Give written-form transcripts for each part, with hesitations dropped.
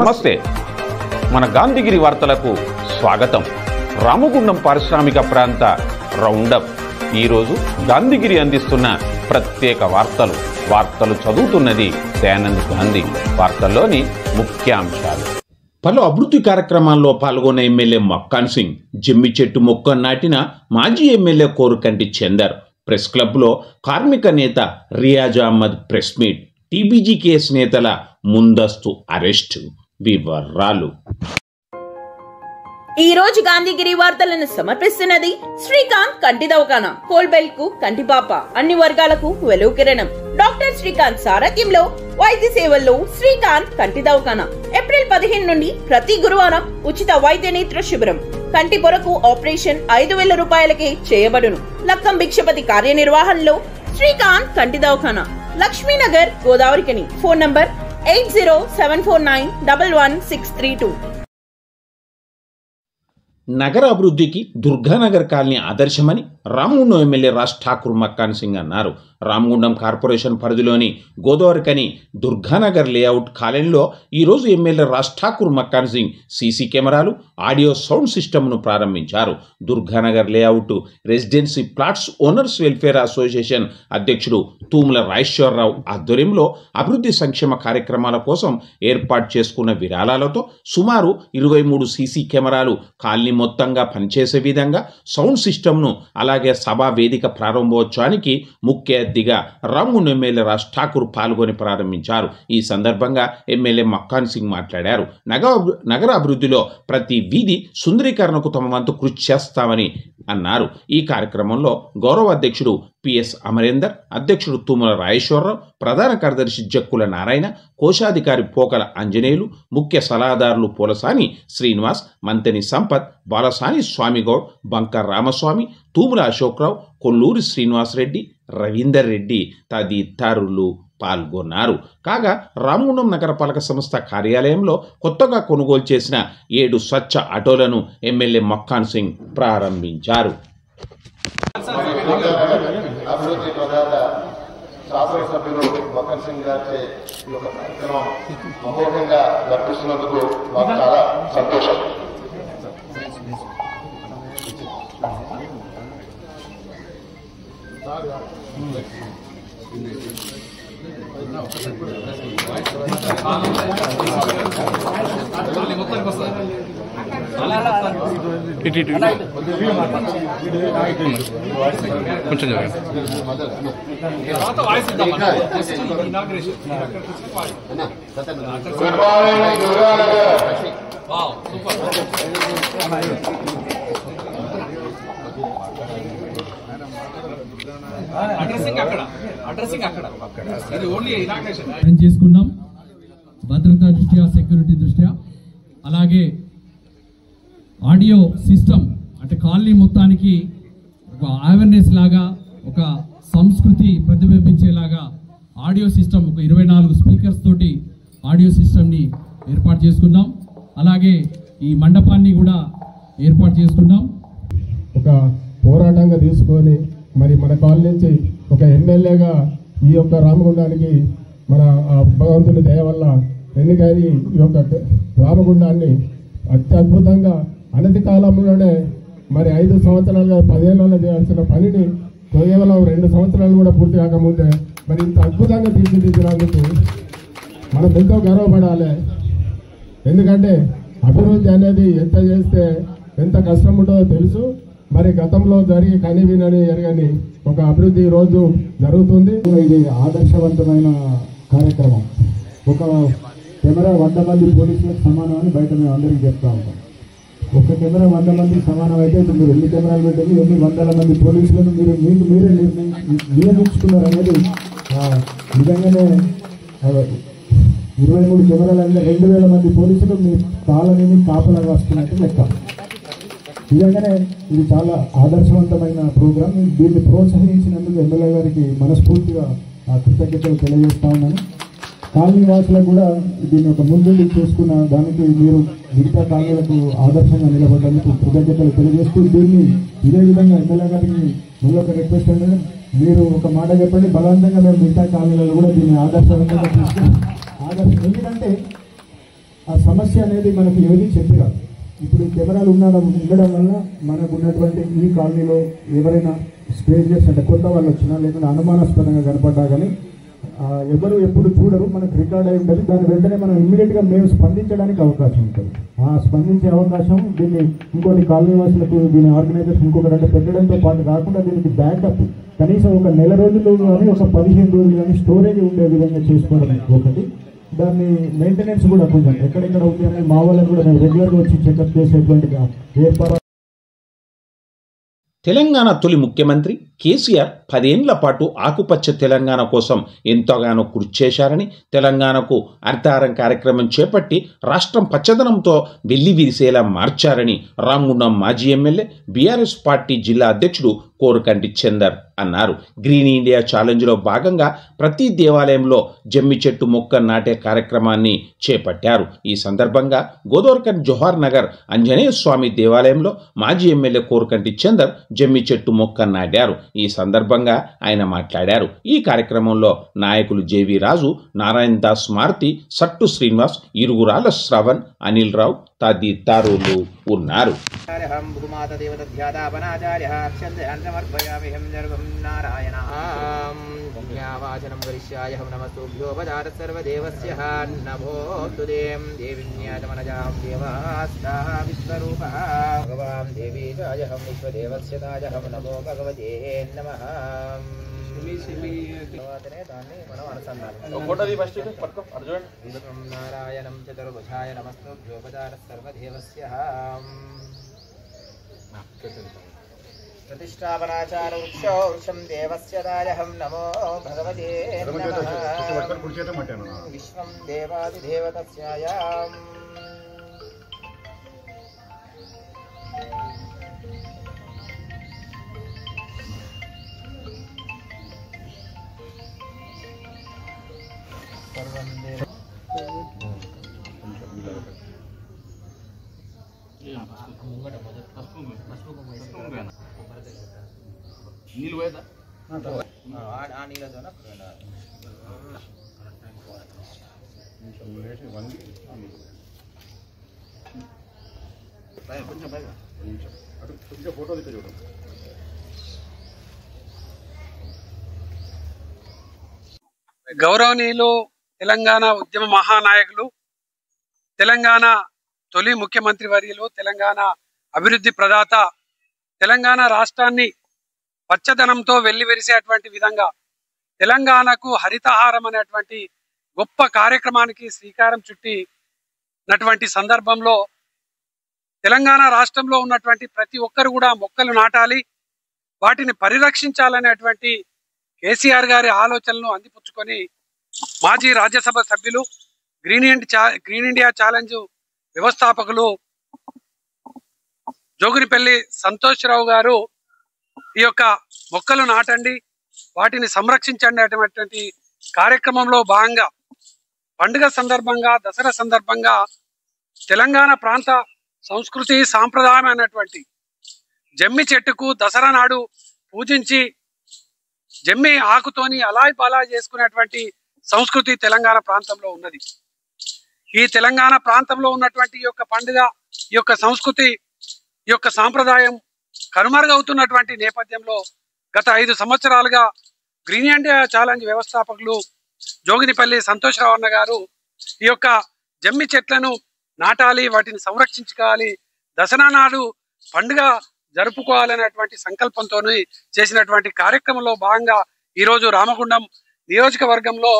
నమస్తే. మన గాంధీగిరి వార్తలకు స్వాగతం. రామగుండం పారిశ్రామిక ప్రాంత రౌండప్. ఈరోజు గాంధీగిరి అందిస్తున్న ప్రత్యేక వార్తలు చదువుతున్నది దయానంద్ గాంధీ. వార్తల్లోని ముఖ్యాంశాలు. పలు అభివృద్ధి కార్యక్రమాల్లో పాల్గొన్న ఎమ్మెల్యే మక్కాన్ సింగ్, జమ్మి చెట్టు మొక్క నాటిన మాజీ ఎమ్మెల్యే కోరుకంటి చందర్, ప్రెస్ క్లబ్లో కార్మిక నేత Riyaz Ahmed press meet, TBGKS నేతల ముందస్తు అరెస్టు. వివరాలు. ఈ రోజు గాంధీగిరి వార్తలను సమర్పిస్తున్నది శ్రీకాంత్ కంటి దవాఖానా. కోల్బెల్ట్ కు కంటిపాప, అన్ని వర్గాలకు వెలుగు కిరణం. డాక్టర్ శ్రీకాంత్ సారథ్యంలో వైద్య సేవల్లో శ్రీకాంత్ కంటి దవాఖానా. ఏప్రిల్ 15 నుండి ప్రతి గురువారం ఉచిత వైద్య నేత్ర శిబిరం. కంటి పొరకు ఆపరేషన్ 5,000 రూపాయలకే చేయబడును. లక్కం భిక్షపతి కార్యనిర్వహణలో శ్రీకాంత్ కంటి దవాఖానా, లక్ష్మీనగర్, గోదావరికని. Phone number 8074911632. నగర అభివృద్ధికి దుర్గానగర్ కాలనీ ఆదర్శమని రామగుండం ఎమ్మెల్యే రాజ్ ఠాకూర్ మక్కాన్ సింగ్ అన్నారు. రామగుండం కార్పొరేషన్ పరిధిలోని గోదావరికని దుర్గానగర్ లేఅవుట్ కాలనీలో ఈరోజు ఎమ్మెల్యే రాజ్ ఠాకూర్ మక్కాన్ సింగ్ సీసీ కెమెరాలు, ఆడియో సౌండ్ సిస్టమ్ను ప్రారంభించారు. Durganagar layout residency plots owners welfare association అధ్యక్షుడు తూముల రాజేశ్వరరావు ఆధ్వర్యంలో అభివృద్ధి సంక్షేమ కార్యక్రమాల కోసం ఏర్పాటు చేసుకున్న విరాళాలతో సుమారు 23 సీసీ కెమెరాలు, కాలనీ మొత్తంగా పనిచేసే విధంగా సౌండ్ సిస్టమ్ను, అలాగే సభా వేదిక ప్రారంభోత్సవానికి ముఖ్య అతిథిగా రామగుండం ఎమ్మెల్యే రాజ్ ఠాకూర్ పాల్గొని ప్రారంభించారు. ఈ సందర్భంగా ఎమ్మెల్యే మక్కాన్ సింగ్ మాట్లాడారు. నగర అభివృద్ధిలో ప్రతి వీధి సుందరీకరణకు తమ వంతు కృషి చేస్తామని అన్నారు. ఈ కార్యక్రమంలో గౌరవ అధ్యక్షుడు పిఎస్ అమరేందర్, అధ్యక్షుడు తుమ్మల రాజేశ్వరరావు, ప్రధాన కార్యదర్శి జక్కుల నారాయణ, కోశాధికారి పోకల ఆంజనేయులు, ముఖ్య సలహాదారులు పోలసాని శ్రీనివాస్, మంతెని సంపత్, బాలసాని స్వామిగౌడ్, బంకర్ రామస్వామి, తూముల అశోక్రావు, కొల్లూరి శ్రీనివాసరెడ్డి, రవీందర్ రెడ్డి తదితరులు పాల్గొన్నారు. కాగా రామగుండం నగరపాలక సంస్థ కార్యాలయంలో కొత్తగా కొనుగోలు చేసిన 7 స్వచ్ఛ ఆటోలను ఎమ్మెల్యే మక్కాన్ సింగ్ ప్రారంభించారు. అభివృద్ధి ప్రధాన శాసనసభ్యులు మక్కాన్ సింగ్ గారి ఈ యొక్క కార్యక్రమం అమోఘంగా నడిపిస్తున్నందుకు మాకు చాలా సంతోషం. కొంచెం చేసుకున్నాం. భద్రతా దృష్ట్యా, సెక్యూరిటీ దృష్ట్యా, అలాగే ఆడియో సిస్టమ్ అంటే కాలనీ మొత్తానికి ఒక అవేర్నెస్ లాగా, ఒక సంస్కృతి ప్రతిబింబించేలాగా ఆడియో సిస్టమ్, ఒక 24 స్పీకర్స్ తోటి ఆడియో సిస్టమ్ని ఏర్పాటు చేసుకున్నాం. అలాగే ఈ మండపాన్ని కూడా ఏర్పాటు చేసుకున్నాం. ఒక పోరాటంగా తీసుకొని మరి మన కాలనీ నుంచి ఒక ఎమ్మెల్యేగా ఈ యొక్క రామగుండానికి మన భగవంతుని దయ వల్ల ఎన్నికైన ఈ యొక్క రామగుండాన్ని అత్యద్భుతంగా అనతి కాలంలోనే మరి 5 సంవత్సరాలుగా 10 ఏళ్ళలో చేయాల్సిన పనిని కేవలం 2 సంవత్సరాలు కూడా పూర్తి కాకముందే మరి ఇంత అద్భుతంగా తీర్చిదిద్దినందుకు మనం ఎంతో గర్వపడాలి. ఎందుకంటే అభివృద్ధి అనేది ఎంత చేస్తే ఎంత కష్టం ఉంటుందో తెలుసు. మరి గతంలో జరిగి కని వినని ఎరగని ఒక అభివృద్ధి ఈరోజు జరుగుతుంది. ఇది ఆదర్శవంతమైన కార్యక్రమం. ఒక కెమెరా 100 మంది పోలీసులకు సమానం అని బయట మేము అందరికీ చెప్తా ఉంటాం. ఒక కెమెరా 100 మందికి సమానం అయితే మీరు ఎన్ని కెమెరాలు పెట్టండి, ఎన్ని వందల మంది పోలీసులను మీరు మీరే నియమించుకున్నారు అనేది నిజంగానే 23 కెమెరాలు అంటే 2,000 మంది పోలీసులు మీ కాలనీని కాపలాగా వస్తున్నట్టు లెక్క. నిజంగానే ఇది చాలా ఆదర్శవంతమైన ప్రోగ్రాం. దీన్ని ప్రోత్సహించినందుకు ఎమ్మెల్యే గారికి మనస్ఫూర్తిగా కృతజ్ఞతలు తెలియజేస్తా ఉన్నాను. కాలనీ వాసులకు కూడా దీన్ని ఒక ముందుండి చూసుకున్న దానికి మీరు మిగతా కాలనీలకు ఆదర్శంగా నిలబడ్డందుకు కృతజ్ఞతలు తెలియజేస్తూ దీన్ని ఇదే విధంగా ఎమ్మెల్యే గారికి మళ్ళీ ఒక రిక్వెస్ట్ అంటే మీరు ఒక మాట చెప్పండి, బలవంతంగా మేము మిగతా కాలనీలలో కూడా దీన్ని ఆదర్శవంతంగా తీసుకుని ఎందుకంటే ఆ సమస్య సమస్య అనేది మనకు ఏది చెప్పిరాదు. ఇప్పుడు కెమెరాలు ఉండడం వల్ల మనకు ఉన్నటువంటి ఈ కాలనీలో ఎవరైనా స్ట్రేంజర్స్ అంటే కొత్త వాళ్ళు వచ్చినా లేకుంటే అనుమానాస్పదంగా కనపడ్డా కానీ ఎవరు ఎప్పుడు చూడరు, మనకు రికార్డ్ అయి ఉంటుంది. దాని వెంటనే మనం ఇమ్మీడియట్గా మేము స్పందించడానికి అవకాశం ఉంటుంది. ఆ స్పందించే అవకాశం దీన్ని ఇంకోటి కాలనీ వాసులకు దీని ఆర్గనైజర్స్ ఇంకొకటి అంటే పెట్టడంతో పాటు కాకుండా దీనికి బ్యాకప్ కనీసం ఒక నెల రోజులు కానీ ఒక 15 రోజులు కానీ స్టోరేజ్ ఉండే విధంగా చేసుకోవడం ఒకటి. దాన్ని మెయింటెనెన్స్ కూడా కొంచెం ఎక్కడెక్కడ ఉంది అనేది మా వాళ్ళని కూడా మేము రెగ్యులర్గా వచ్చి చెకప్ చేసేటువంటి ఏర్పాటు. తెలంగాణ తొలి ముఖ్యమంత్రి కేసీఆర్ 10 ఏళ్ల పాటు ఆకుపచ్చ తెలంగాణ కోసం ఎంతగానో కృషి చేశారని, తెలంగాణకు అర్థారం కార్యక్రమం చేపట్టి రాష్ట్రం పచ్చదనంతో వెల్లివిరిసేలా మార్చారని రామగుండం మాజీ ఎమ్మెల్యే బీఆర్ఎస్ పార్టీ జిల్లా అధ్యక్షుడు కోరుకంటి చందర్ అన్నారు. గ్రీన్ ఇండియా ఛాలెంజ్లో భాగంగా ప్రతి దేవాలయంలో జమ్మి చెట్టు మొక్క నాటే కార్యక్రమాన్ని చేపట్టారు. ఈ సందర్భంగా గోదావరిఖని జోహార్ నగర్ ఆంజనేయ స్వామి దేవాలయంలో మాజీ ఎమ్మెల్యే కోరుకంటి చందర్ జమ్మి చెట్టు మొక్క నాటారు. ఈ సందర్భంగా ఆయన మాట్లాడారు. ఈ కార్యక్రమంలో నాయకులు జేవి రాజు, నారాయణ దాస్ మారుతి, సట్టు శ్రీనివాస్, ఇరుగురాల శ్రవణ్, అనిల్ రావు తదితరులు ఉన్నారు. వాచనం వరిష్యాయ నమస్తోభ్యోపచార సర్వదేవస్య నమోస్తు దేం దేవిన్యాజమనజాం దేవాస్తాః విశ్వరూపః భగవాన్ దేవీజాయహం విశ్వదేవస్య తాజహం నమో భగవతే నమః. దాన్ని మనం అనుసంధానం నారాయణం చతుర్భుజాయ నమస్తోభ్యోపచార సర్వదేవస్య प्रतिष्ठापनाचार वृक्षं देवस्य दायहं नमो भगवते नमः. विश्वं देवादिदेवतस्यायाम् सर्वं देव నీళ్ళు పోయేదా ఆ నీళ్ళతో ఫోటో తీస్తే చూడండి. గౌరవనీయులు తెలంగాణ ఉద్యమ మహానాయకులు, తెలంగాణ తొలి ముఖ్యమంత్రి వర్యులు, తెలంగాణ అభివృద్ధి ప్రదాత, తెలంగాణ రాష్ట్రాన్ని పచ్చదనంతో వెల్లివిరిసేటువంటి విధంగా తెలంగాణకు హరితహారం అనేటువంటి గొప్ప కార్యక్రమానికి శ్రీకారం చుట్టినటువంటి సందర్భంలో తెలంగాణ రాష్ట్రంలో ఉన్నటువంటి ప్రతి ఒక్కరు కూడా మొక్కలు నాటాలి, వాటిని పరిరక్షించాలనేటువంటి కేసీఆర్ గారి ఆలోచనలను అందిపుచ్చుకొని మాజీ రాజ్యసభ సభ్యులు, గ్రీన్ ఇండియా ఛాలెంజ్ వ్యవస్థాపకులు జోగినిపల్లి సంతోష్రావు గారు ఈ యొక్క మొక్కలు నాటండి, వాటిని సంరక్షించండి అటువంటి కార్యక్రమంలో భాగంగా పండుగ సందర్భంగా, దసరా సందర్భంగా తెలంగాణ ప్రాంత సంస్కృతి సాంప్రదాయం అయినటువంటి జమ్మి చెట్టుకు దసరా నాడు పూజించి జమ్మి ఆకుతోని అలాయ్ బలాయ్ చేసుకునేటువంటి సంస్కృతి తెలంగాణ ప్రాంతంలో ఉన్నది. ఈ తెలంగాణ ప్రాంతంలో ఉన్నటువంటి ఈ యొక్క పండుగ, ఈ యొక్క సంస్కృతి, ఈ యొక్క సాంప్రదాయం కనుమరుగవుతున్నటువంటి నేపథ్యంలో గత 5 సంవత్సరాలుగా గ్రీన్ ఇండియా ఛాలెంజ్ వ్యవస్థాపకులు జోగినిపల్లి సంతోష్రావు అన్న గారు ఈ యొక్క జమ్మి చెట్లను నాటాలి, వాటిని సంరక్షించుకోవాలి, దసరా నాడు పండుగ జరుపుకోవాలనేటువంటి సంకల్పంతో చేసినటువంటి కార్యక్రమంలో భాగంగా ఈరోజు రామగుండం నియోజకవర్గంలో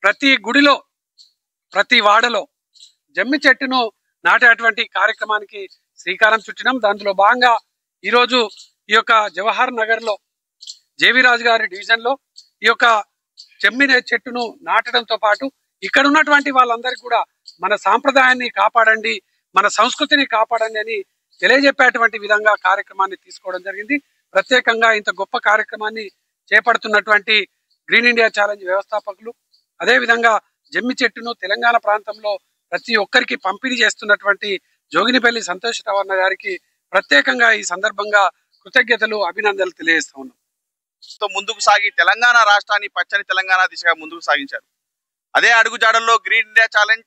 ప్రతి గుడిలో, ప్రతి వాడలో జమ్మి చెట్టును నాటేటువంటి కార్యక్రమానికి శ్రీకారం చుట్టినాం. దాంట్లో భాగంగా ఈరోజు ఈ యొక్క జవహర్ నగర్ లో జేవిరాజు గారి డివిజన్ లో ఈ యొక్క జమ్మి చెట్టును నాటడంతో పాటు ఇక్కడ ఉన్నటువంటి వాళ్ళందరికీ కూడా మన సాంప్రదాయాన్ని కాపాడండి, మన సంస్కృతిని కాపాడండి అని తెలియజెప్పేటువంటి విధంగా కార్యక్రమాన్ని తీసుకోవడం జరిగింది. ప్రత్యేకంగా ఇంత గొప్ప కార్యక్రమాన్ని చేపడుతున్నటువంటి గ్రీన్ ఇండియా ఛాలెంజ్ వ్యవస్థాపకులు, అదేవిధంగా జమ్మి చెట్టును తెలంగాణ ప్రాంతంలో ప్రతి ఒక్కరికి పంపిణీ చేస్తున్నటువంటి జోగినిపల్లి సంతోష్రావు అన్న గారికి ప్రత్యేకంగా ఈ సందర్భంగా కృతజ్ఞతలు, అభినందనలు తెలియజేస్తా ఉన్నాం. ముందుకు సాగి తెలంగాణ రాష్ట్రాన్ని పచ్చని తెలంగాణ దిశగా ముందుకు సాగించారు. అదే అడుగుజాడల్లో గ్రీన్ ఇండియా ఛాలెంజ్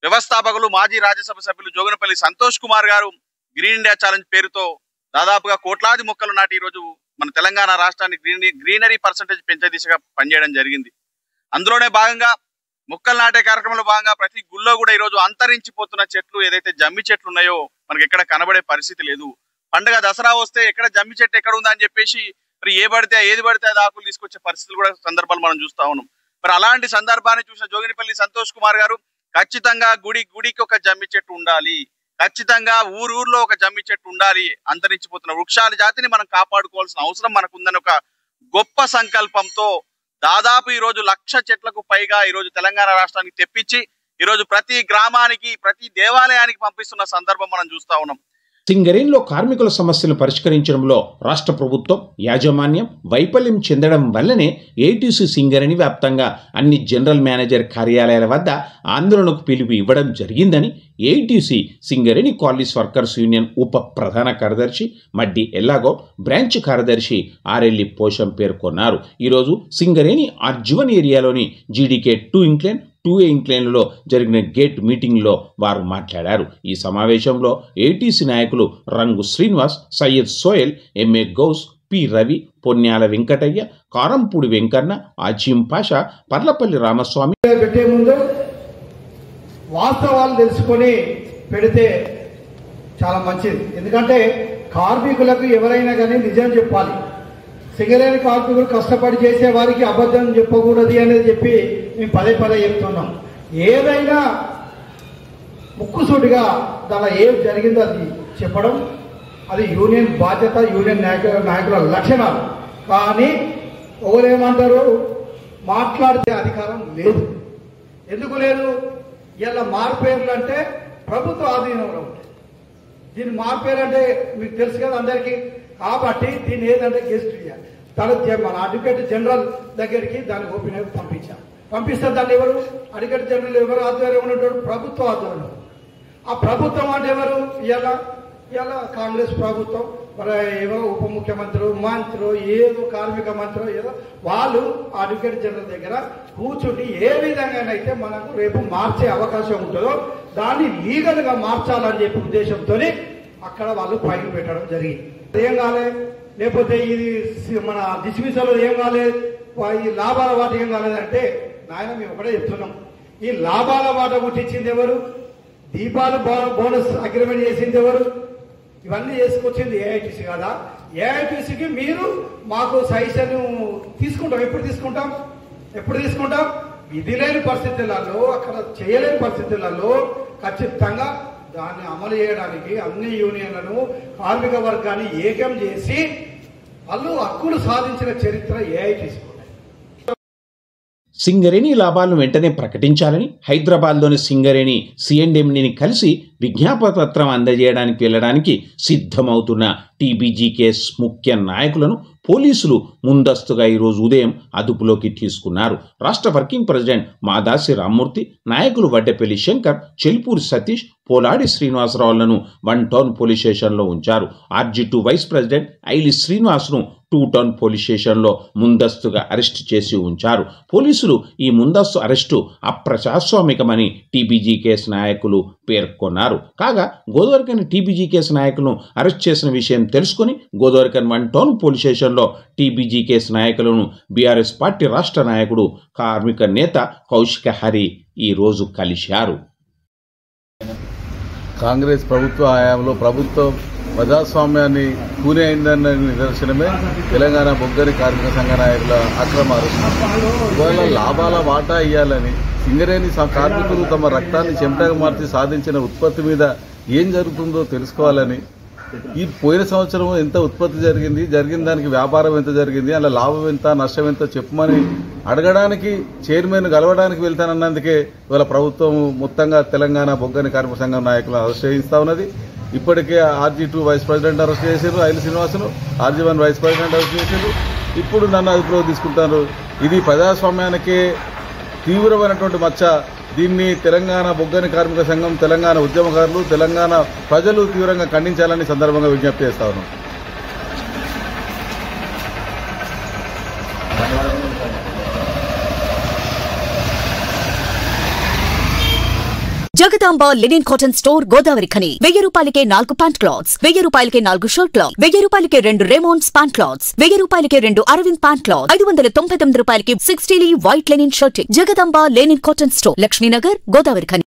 వ్యవస్థాపకులు మాజీ రాజ్యసభ సభ్యులు జోగినపల్లి సంతోష్ కుమార్ గారు గ్రీన్ ఇండియా ఛాలెంజ్ పేరుతో దాదాపుగా కోట్లాది మొక్కలు నాటి ఈరోజు మన తెలంగాణ రాష్ట్రాన్ని గ్రీనరీ పర్సంటేజ్ పెంచే దిశగా పనిచేయడం జరిగింది. అందులోనే భాగంగా మొక్కలు నాటే కార్యక్రమంలో భాగంగా ప్రతి గుళ్ళో కూడా ఈరోజు అంతరించిపోతున్న చెట్లు ఏదైతే జమ్మి చెట్లు ఉన్నాయో మనకి ఎక్కడ కనబడే పరిస్థితి లేదు. పండుగ దసరా వస్తే ఎక్కడ జమ్మి చెట్టు ఎక్కడ ఉందా అని చెప్పేసి మరి ఏది పడితే అది ఆకులు తీసుకొచ్చే పరిస్థితులు కూడా సందర్భాలు మనం చూస్తా ఉన్నాం. మరి అలాంటి సందర్భాన్ని చూసిన జోగినిపల్లి సంతోష్ కుమార్ గారు ఖచ్చితంగా గుడికి ఒక జమ్మి చెట్టు ఉండాలి, ఖచ్చితంగా ఊరూరులో ఒక జమ్మి చెట్టు ఉండాలి, అంతరించిపోతున్న వృక్షాల జాతిని మనం కాపాడుకోవాల్సిన అవసరం మనకుందని ఒక గొప్ప సంకల్పంతో దాదాపు ఈ రోజు 1,00,000 చెట్లకు పైగా ఈ రోజు తెలంగాణ రాష్ట్రానికి తెప్పించి ఈ రోజు ప్రతి గ్రామానికి ప్రతి దేవాలయానికి పంపిస్తున్న సందర్భం మనం చూస్తా ఉన్నాం. సింగరేణిలో కార్మికుల సమస్యలను పరిష్కరించడంలో రాష్ట్ర ప్రభుత్వం యాజమాన్యం వైఫల్యం చెందడం వల్లనే ఏటీసీ సింగరేణి వ్యాప్తంగా అన్ని జనరల్ మేనేజర్ కార్యాలయాల వద్ద ఆందోళనకు పిలుపు ఇవ్వడం జరిగిందని ATC Singareni colonies workers union ఉప ప్రధాన కార్యదర్శి మడ్డి ఎల్లాగౌడ్, బ్రాంచ్ కార్యదర్శి ఆర్ఎల్ఈ పోషం పేర్కొన్నారు. ఈరోజు సింగరేణి ఆర్జీవన్ ఏరియాలోని జీడీకే 2A ఇంక్లైన్లలో జరిగిన గేట్ మీటింగ్లో వారు మాట్లాడారు. ఈ సమావేశంలో ఏటీసీ నాయకులు రంగు శ్రీనివాస్, సయ్యద్ సోయల్, ఎంఏ గౌస్, పి రవి, పొన్యాల వెంకటయ్య, కారంపూడి వెంకన్న, అజీం పాషా, పర్లపల్లి రామస్వామి పెట్టే ముందు వాస్తవాలు తెలుసుకొని పెడితే చాలా మంచిది. ఎందుకంటే కార్మికులకు ఎవరైనా కానీ నిజం చెప్పాలి. సింగరేణి కార్మికులు కష్టపడి చేసే వారికి అబద్ధం చెప్పకూడదు అనేది చెప్పి మేము పదే చెప్తున్నాం. ఏదైనా ముక్కుసూటిగా దానిలో ఏం జరిగిందో అది చెప్పడం అది యూనియన్ బాధ్యత, యూనియన్ నాయకుల లక్షణాలు. కానీ ఎవరేమంటారు, మాట్లాడితే అధికారం లేదు. ఎందుకు లేదు? ఇలా మారుపేర్లు అంటే ప్రభుత్వ ఆధీనంలో ఉంటాయి. దీన్ని మారుపేరు అంటే మీకు తెలుసు కదా అందరికీ. కాబట్టి దీన్ని ఏదంటే గెస్ట్ ఇవ్వాలి. మన అడ్వకేట్ జనరల్ దగ్గరికి దాన్ని ఓపెన్ పంపిస్తారు. దాన్ని ఎవరు అడ్వకేట్ జనరల్ ఎవరు ఆధ్వర్యం ఉన్నటువంటి ప్రభుత్వ ఆధ్వర్యం. ఆ ప్రభుత్వం అంటే ఎవరు? ఇలా కాంగ్రెస్ ప్రభుత్వం, మరి ఎవరో ఉప ముఖ్యమంత్రి, మంత్రులు, ఏదో కార్మిక మంత్రులు, ఏదో వాళ్ళు అడ్వకేట్ జనరల్ దగ్గర కూర్చుని ఏ విధంగానైతే మనకు రేపు మార్చే అవకాశం ఉంటుందో దాన్ని లీగల్ గా మార్చాలని చెప్పి ఉద్దేశంతో అక్కడ వాళ్ళు ఫైల్ పెట్టడం జరిగింది. ఏం కాలేదు, లేకపోతే ఇది మన డిస్మిసల్ ఏం కాలేదు, ఈ లాభాల వాట ఏం కాలేదంటే నాయన మేము ఒకటే చెప్తున్నాం. ఈ లాభాల వాట పుట్టించింది ఎవరు? దీపాలు బోనస్ అగ్రిమెంట్ చేసింది ఎవరు? ఇవన్నీ చేసుకొచ్చింది ఏఐటీసీ కదా. ఏఐటీసీకి మీరు మాకు సజెషన్ తీసుకుంటాం. ఎప్పుడు తీసుకుంటాం? విధి లేని పరిస్థితులలో, అక్కడ చేయలేని పరిస్థితులలో ఖచ్చితంగా దాన్ని అమలు చేయడానికి అన్ని యూనియన్లను, కార్మిక వర్గాన్ని ఏకం చేసి వాళ్ళు హక్కులు సాధించిన చరిత్ర ఏఐటీసీ. సింగరేణి లాభాలను వెంటనే ప్రకటించాలని హైదరాబాద్లోని సింగరేణి సిఎండిని కలిసి విజ్ఞాపనపత్రం అందజేయడానికి వెళ్లడానికి సిద్ధమవుతున్న టీబీజీకేఎస్ ముఖ్య నాయకులను పోలీసులు ముందస్తుగా ఈరోజు ఉదయం అదుపులోకి తీసుకున్నారు. రాష్ట్ర వర్కింగ్ ప్రెసిడెంట్ మాదాసి రామ్మూర్తి, నాయకులు వడ్డెపల్లి శంకర్, చెల్పూరి సతీష్, పోలాడి శ్రీనివాసరావులను 1 టౌన్ పోలీస్ స్టేషన్లో ఉంచారు. RG2 vice president Aili శ్రీనివాస్ను 2 town police స్టేషన్లో ముందస్తుగా అరెస్టు చేసి ఉంచారు. పోలీసులు ఈ ముందస్తు అరెస్టు అప్రజాస్వామికమని టీబీజీకేఎస్ నాయకులు పేర్కొన్నారు. కాగా గోదావరిఖని టీబీజీకేఎస్ నాయకులను అరెస్ట్ చేసిన విషయం తెలుసుకుని గోదావరిఖని 1 టౌన్ పోలీస్ స్టేషన్లో టీబీజీకేఎస్ నాయకులను బీఆర్ఎస్ పార్టీ రాష్ట్ర నాయకుడు, కార్మిక నేత కౌశిక హరి ఈ రోజు కలిశారు. కాంగ్రెస్ ప్రభుత్వ హయాంలో ప్రభుత్వం ప్రజాస్వామ్యాన్ని కూని అయిందన్న నిదర్శనమే తెలంగాణ బొగ్గని కార్మిక సంఘ నాయకుల అక్రమ అరెస్టు. ఇవాళ లాభాల వాటా ఇవ్వాలని సింగరేణి కార్మికులు తమ రక్తాన్ని చెమటగా మార్చి సాధించిన ఉత్పత్తి మీద ఏం జరుగుతుందో తెలుసుకోవాలని, ఈ పోయిన సంవత్సరం ఎంత ఉత్పత్తి జరిగిన దానికి వ్యాపారం ఎంత జరిగింది, అలా లాభం ఎంత నష్టం ఎంత చెప్పమని అడగడానికి చైర్మన్ కలవడానికి వెళ్తానన్నందుకే ఇవాళ ప్రభుత్వం మొత్తంగా తెలంగాణ బొగ్గని కార్మిక సంఘం నాయకులను అరెస్ట్ చేయిస్తా ఉన్నది. ఇప్పటికే RG2 వైస్ ప్రెసిడెంట్ అరెస్ట్ చేశారు, Aili శ్రీనివాసును, RG1 vice president arrest చేశారు. ఇప్పుడు నన్ను అదుపులో తీసుకుంటారు. ఇది ప్రజాస్వామ్యానికే తీవ్రమైనటువంటి మచ్చ. దీన్ని తెలంగాణ బొగ్గని కార్మిక సంఘం, తెలంగాణ ఉద్యమకారులు, తెలంగాణ ప్రజలు తీవ్రంగా ఖండించాలని సందర్భంగా విజ్ఞప్తి చేస్తా ఉన్నాం. Jagadamba linen cotton store Godavari Khani 1000 రూపాయలకే 4 ప్యాంట్ క్లాత్స్, 1000 రూపాయలకే 4 షర్ట్ క్లాత్, 1000 రూపాయలకే 2 రేమాండ్స్ ప్యాంట్ క్లాత్స్, 1000 రూపాయలకే 2 అరవింద్ ప్యాంట్ క్లాత్, 599 రూపాయలకి 60 white linen shirt. Jagadamba linen cotton store, Laxminagar, Godavari Khani.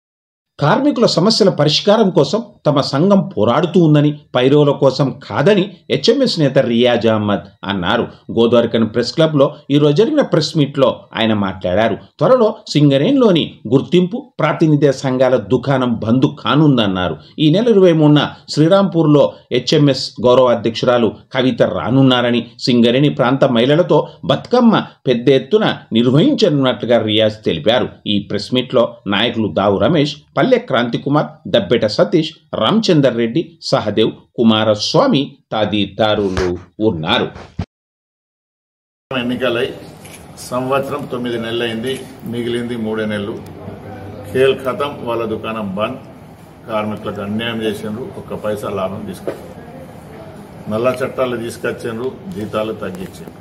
కార్మికుల సమస్యల పరిష్కారం కోసం తమ సంఘం పోరాడుతూ ఉందని, పైరోల కోసం కాదని హెచ్ఎంఎస్ నేత రియాజ్ అహ్మద్ అన్నారు. గోదావరిఖని ప్రెస్ క్లబ్లో ఈరోజు జరిగిన ప్రెస్ మీట్లో ఆయన మాట్లాడారు. త్వరలో సింగరేణిలోని గుర్తింపు ప్రాతినిధ్య సంఘాల దుకాణం బంద్ కానుందన్నారు. ఈ నెల 23న శ్రీరాంపూర్లో హెచ్ఎంఎస్ గౌరవ అధ్యక్షురాలు కవిత రానున్నారని, సింగరేణి ప్రాంత మహిళలతో బతుకమ్మ పెద్ద ఎత్తున నిర్వహించనున్నట్లుగా రియాజ్ తెలిపారు. ఈ ప్రెస్ మీట్లో నాయకులు దావు రమేష్, పల్లె క్రాంతికుమార్, దబ్బెట సతీష్, రామచందర్ రెడ్డి, సహదేవ్, కుమారస్వామి తదితరులు ఉన్నారు. ఎన్నికలై సంవత్సరం 9 నెలలైంది, మిగిలింది 3 నెలలు. ఖేల్ ఖతం, వాళ్ళ దుకాణం బంద్. కార్మికులకు అన్యాయం చేసిండ్రు, ఒక్క పైసా లాభం తీసుకొచ్చారు. నల్ల చట్టాలు తీసుకొచ్చిండ్రు, జీతాలు తగ్గించారు.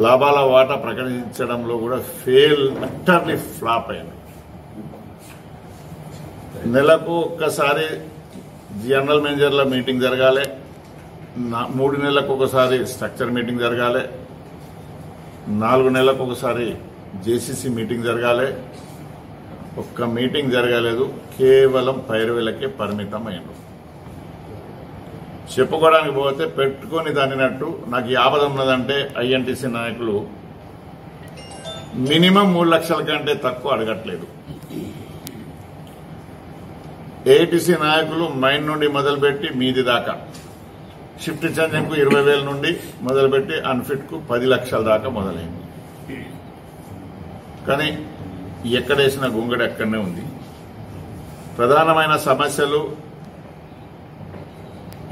లాభాల వాటా ప్రకటించడంలో కూడా ఫెయిల్, అట్టర్లీ ఫ్లాప్ అయింది. నెలకు ఒక్కసారి జనరల్ మేనేజర్ల మీటింగ్ జరగాలి, 3 నెలలకు ఒకసారి స్ట్రక్చర్ మీటింగ్ జరగాలి, 4 నెలలకు ఒకసారి జేసీసీ మీటింగ్ జరగాలి. ఒక్క మీటింగ్ జరగలేదు, కేవలం పైరువేలకే పరిమితం అయ్యారు. చెప్పుకోవడానికి పోతే పెట్టుకొని దానినట్టు నాకు ఆపద ఉన్నదంటే ఐఎన్టీసీ నాయకులు మినిమం 3 లక్షల కంటే తక్కువ అడగట్లేదు. ఏఐటీసీ నాయకులు మైన్ నుండి మొదలుపెట్టి మీది దాకా, షిఫ్ట్ ఛార్జింగ్కు 20,000 నుండి మొదలుపెట్టి అన్ఫిట్కు 10 లక్షల దాకా మొదలైంది. కానీ ఎక్కడేసిన గుంగడి ఎక్కడనే ఉంది. ప్రధానమైన సమస్యలు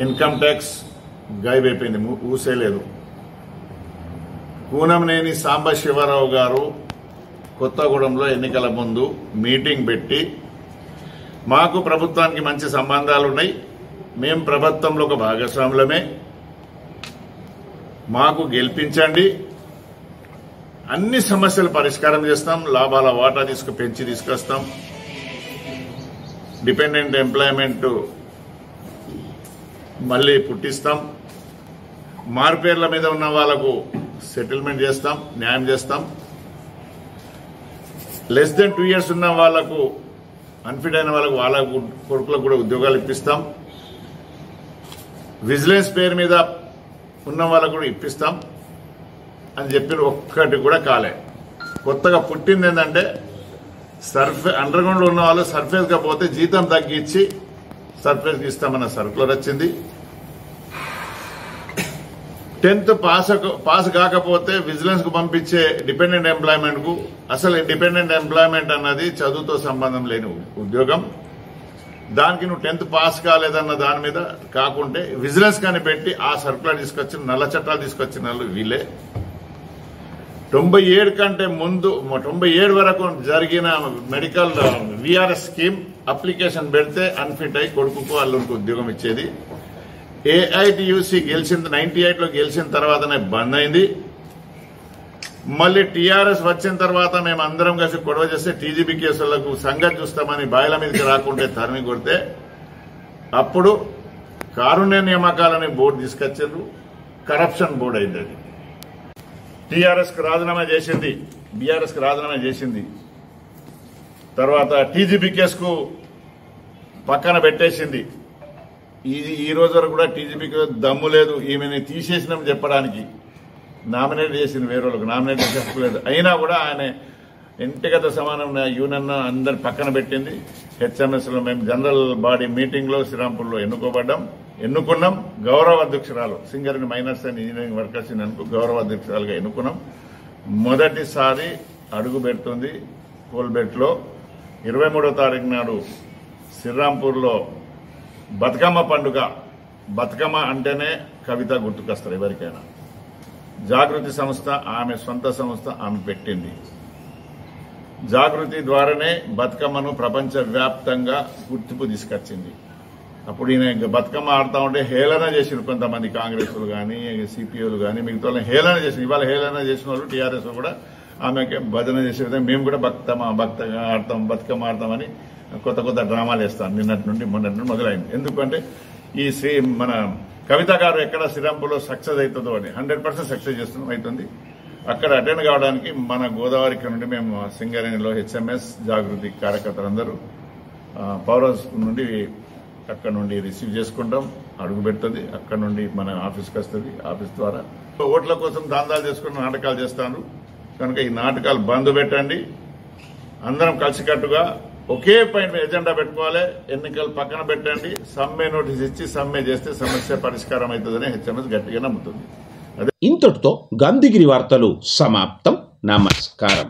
ఇన్కమ్ ట్యాక్స్ గాయబైపోయింది, ఊసేలేదు. కూనంనేని సాంబశివరావు గారు కొత్తగూడెంలో ఎన్నికల ముందు మీటింగ్ పెట్టి మాకు ప్రభుత్వానికి మంచి సంబంధాలున్నాయి, మేం ప్రభుత్వంలో ఒక భాగస్వాములమే, మాకు గెలిపించండి, అన్ని సమస్యలు పరిష్కారం చేస్తాం, లాభాల వాటా పెంచి తీసుకొస్తాం, డిపెండెంట్ ఎంప్లాయ్మెంట్ మళ్ళీ పుట్టిస్తాం, మార్పేర్ల మీద ఉన్న వాళ్లకు సెటిల్మెంట్ చేస్తాం, న్యాయం చేస్తాం, లెస్ దెన్ 2 years ఉన్న వాళ్లకు, అన్ఫిట్ అయిన వాళ్ళకు, వాళ్ళ కొడుకులకు కూడా ఉద్యోగాలు ఇప్పిస్తాం, విజిలెన్స్ పేరు మీద ఉన్న వాళ్ళకు కూడా ఇప్పిస్తాం అని చెప్పిన ఒక్కటి కూడా కాలే. కొత్తగా పుట్టింది ఏంటంటే అండర్ గ్రౌండ్ లో ఉన్న వాళ్ళు సర్ఫేస్ గా పోతే జీతం తగ్గించి సర్ఫేస్ కి ఇస్తామన్న సర్కులర్ వచ్చింది. 10th పాస్ కాకపోతే విజిలెన్స్ కు పంపించే డిపెండెంట్ ఎంప్లాయ్మెంట్ కు, అసలు డిపెండెంట్ ఎంప్లాయ్మెంట్ అన్నది చదువుతో సంబంధం లేని ఉద్యోగం, దానికి నువ్వు 10th పాస్ కాలేదన్న దాని మీద కాకుంటే విజిలెన్స్ కానీ పెట్టి ఆ సర్కులర్ తీసుకొచ్చిన, నల్ల చట్టాలు తీసుకొచ్చిన వాళ్ళు వీళ్ళే. 97 కంటే ముందు 97 వరకు జరిగిన మెడికల్ విఆర్ఎస్ స్కీమ్ అప్లికేషన్ పెడితే అన్ఫిట్ అయి కొడుకుకు అల్లునికి ఉద్యోగం ఇచ్చేది. ఏఐటియుసి గెలిచింది, 98లో గెలిచిన తర్వాతనే బంద్ అయింది. మళ్ళీ టీఆర్ఎస్ వచ్చిన తర్వాత మేము అందరం కలిసి గొడవ చేస్తే టీజీబీ కేసులకు సంగతి చూస్తామని బాయిల మీదకి రాకుంటే తరిమి కొడితే అప్పుడు కారుణ్య నియామకాలని బోర్డు తీసుకొచ్చారు, కరప్షన్ బోర్డు అయింది. అది టీఆర్ఎస్ కు రాజీనామా చేసింది, బీఆర్ఎస్ కు రాజీనామా చేసింది. తర్వాత టీజీబీ కేసుకు పక్కన పెట్టేసింది. ఈ రోజు వరకు కూడా టీజీపీకి దమ్ము లేదు ఈమెని తీసేసినాం చెప్పడానికి. నామినేట్ చేసింది, వేరే వాళ్ళకు నామినేట్ చేసుకోలేదు. అయినా కూడా ఆయన వ్యక్తిగత సమానం యూనియన్ అందరి పక్కన పెట్టింది. హెచ్ఎంఎస్ లో మేము జనరల్ బాడీ మీటింగ్ లో శ్రీరాంపూర్లో ఎన్నుకున్నాం. గౌరవ అధ్యక్షురాలు Singareni miners and engineering workers గౌరవ అధ్యక్షురాలుగా ఎన్నుకున్నాం. మొదటిసారి అడుగు పెడుతుంది కోల్బెట్ లో. 23వ తారీఖు నాడు శ్రీరాంపూర్లో బతుకమ్మ పండుగ. బతుకమ్మ అంటేనే కవిత గుర్తుకొస్తారు ఎవరికైనా. జాగృతి సంస్థ, ఆమె సొంత సంస్థ, ఆమె పెట్టింది. జాగృతి ద్వారానే బతుకమ్మను ప్రపంచవ్యాప్తంగా గుర్తింపు తీసుకొచ్చింది. అప్పుడు ఈయన బతుకమ్మ ఆడుతూ ఉంటే హేళన చేసిన కొంతమంది కాంగ్రెస్లు కానీ సిపిఐలు కానీ మిగతా హేళన చేసిన. ఇవాళ హేళన చేసిన వాళ్ళు టీఆర్ఎస్ కూడా ఆమెకి భజన చేసే విధంగా మేము కూడా భక్తగా ఆడతాం, బతుకమ్మ ఆడతామని కొత్త డ్రామాలు వేస్తాం. మొన్నటి నుండి మొదలైంది. ఎందుకంటే ఈ మన కవిత గారు ఎక్కడ శ్రీరాంపూర్లో సక్సెస్ అవుతుందో అని 100% సక్సెస్ చేస్తున్నాం అవుతుంది. అక్కడ అటెండ్ కావడానికి మన గోదావరికి నుండి మేము సింగరేణిలో హెచ్ఎంఎస్ జాగృతి కార్యకర్తలందరూ పవర్ హౌస్ నుండి అక్కడ నుండి రిసీవ్ చేసుకుంటాం, అడుగు పెడుతుంది. అక్కడ నుండి మన ఆఫీస్కి వస్తుంది. ఆఫీస్ ద్వారా ఓట్ల కోసం దాందాలు చేసుకుని నాటకాలు చేస్తాను కనుక ఈ నాటకాలు బంద్ పెట్టండి. అందరం కలిసికట్టుగా ఒకే పాయింట్ ఎజెండా పెట్టుకోవాలి. ఎన్నికలు పక్కన పెట్టండి. సమ్మె నోటీస్ ఇచ్చి సమ్మె చేస్తే సమస్య పరిష్కారం అవుతుందని హెచ్ఎంఎస్ గట్టిగా నమ్ముతుంది. ఇంతటితో గంధగిరి వార్తలు సమాప్తం. నమస్కారం.